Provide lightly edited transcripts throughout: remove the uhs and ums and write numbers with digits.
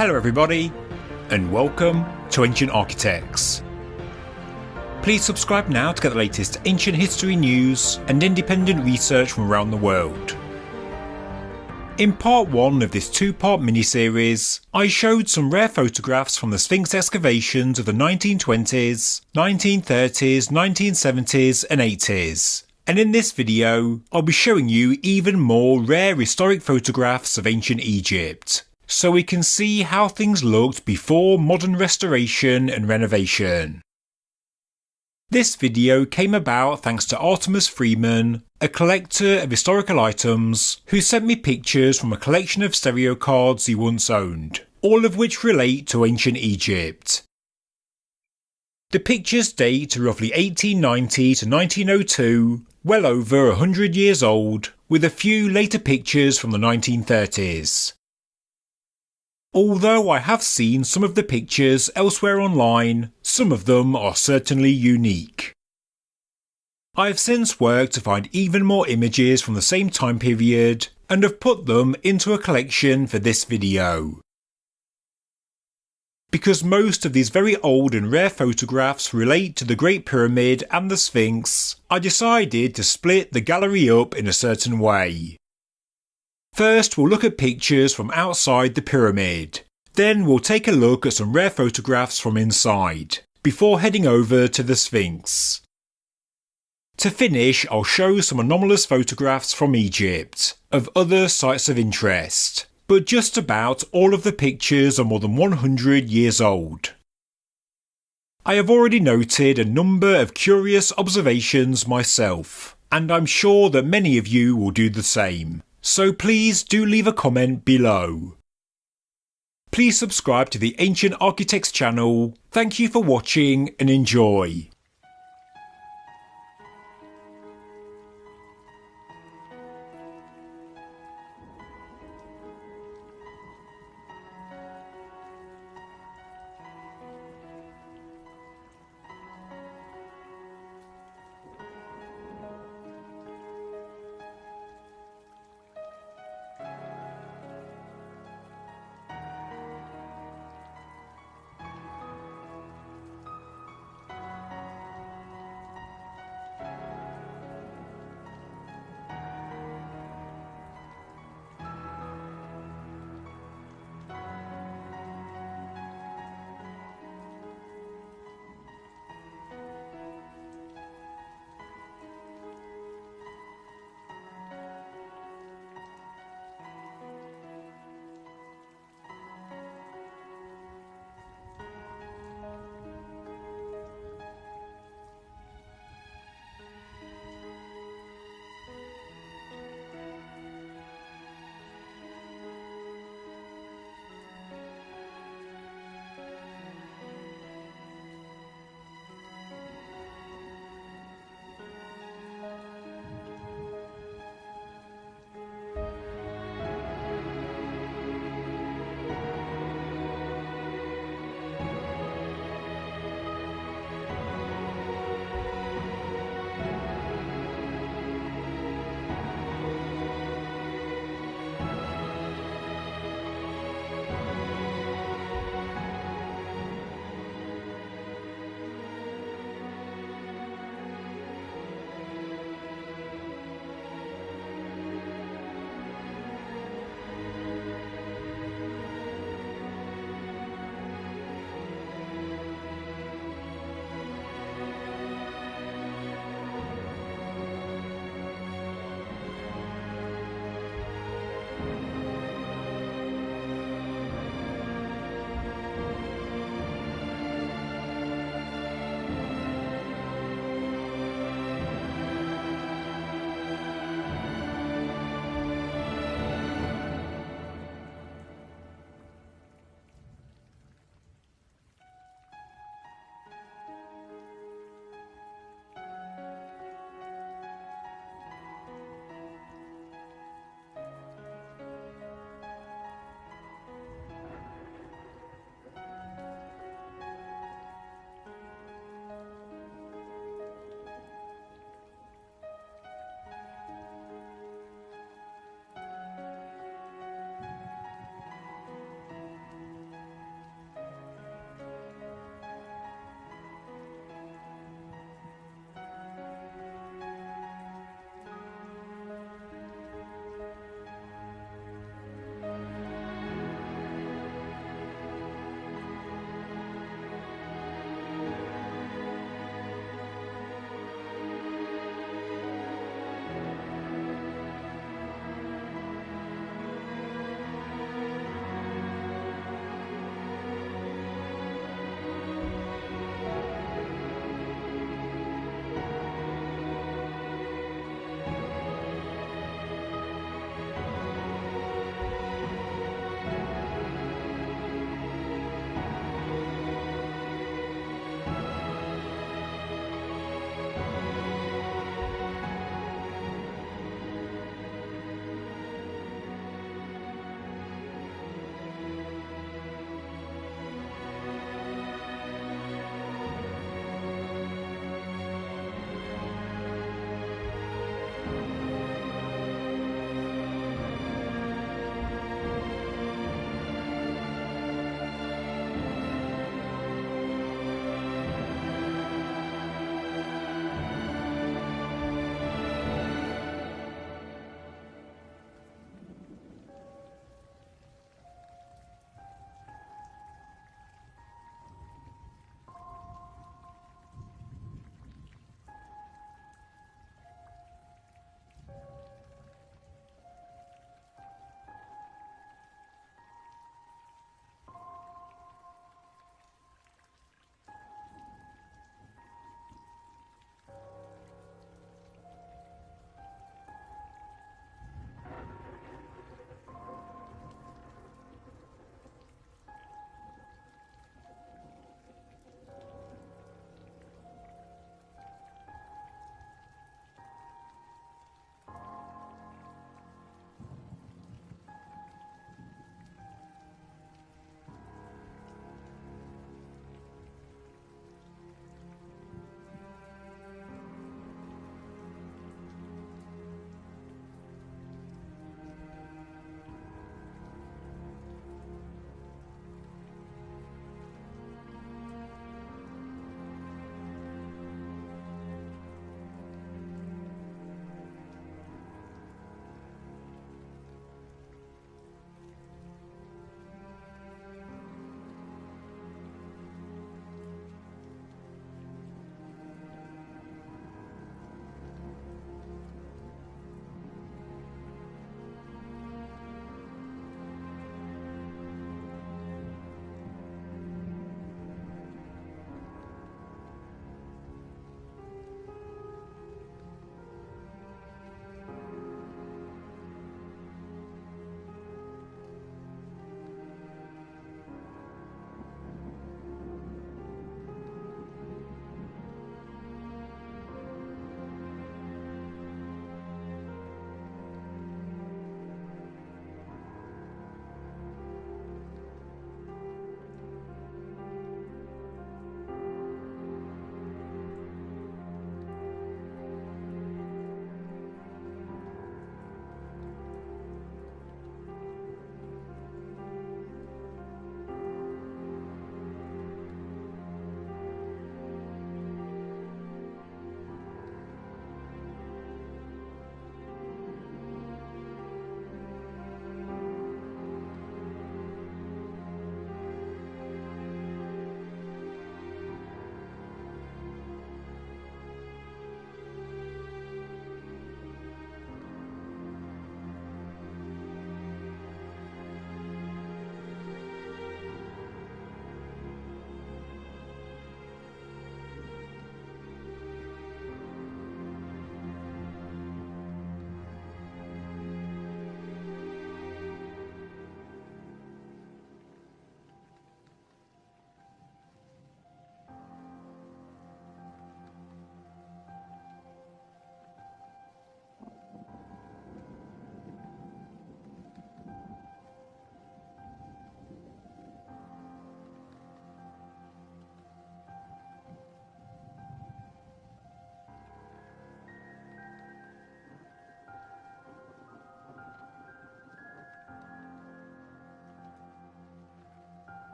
Hello everybody, and welcome to Ancient Architects. Please subscribe now to get the latest ancient history news and independent research from around the world. In part 1 of this 2-part mini-series, I showed some rare photographs from the Sphinx excavations of the 1920s, 1930s, 1970s and 80s. And in this video, I'll be showing you even more rare historic photographs of ancient Egypt, so we can see how things looked before modern restoration and renovation. This video came about thanks to Artimus Freeman, a collector of historical items, who sent me pictures from a collection of stereo cards he once owned, all of which relate to ancient Egypt. The pictures date to roughly 1890 to 1902, well over 100 years old, with a few later pictures from the 1930s. Although I have seen some of the pictures elsewhere online, some of them are certainly unique. I have since worked to find even more images from the same time period and have put them into a collection for this video. Because most of these very old and rare photographs relate to the Great Pyramid and the Sphinx, I decided to split the gallery up in a certain way. First, we'll look at pictures from outside the pyramid. Then we'll take a look at some rare photographs from inside, before heading over to the Sphinx. To finish, I'll show some anomalous photographs from Egypt, of other sites of interest, but just about all of the pictures are more than 100 years old. I have already noted a number of curious observations myself, and I'm sure that many of you will do the same. So please do leave a comment below. Please subscribe to the Ancient Architects channel. Thank you for watching and enjoy.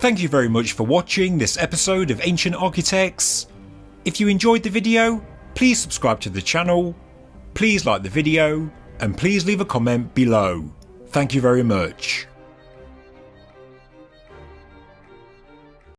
Thank you very much for watching this episode of Ancient Architects. If you enjoyed the video, please subscribe to the channel, please like the video, and please leave a comment below. Thank you very much.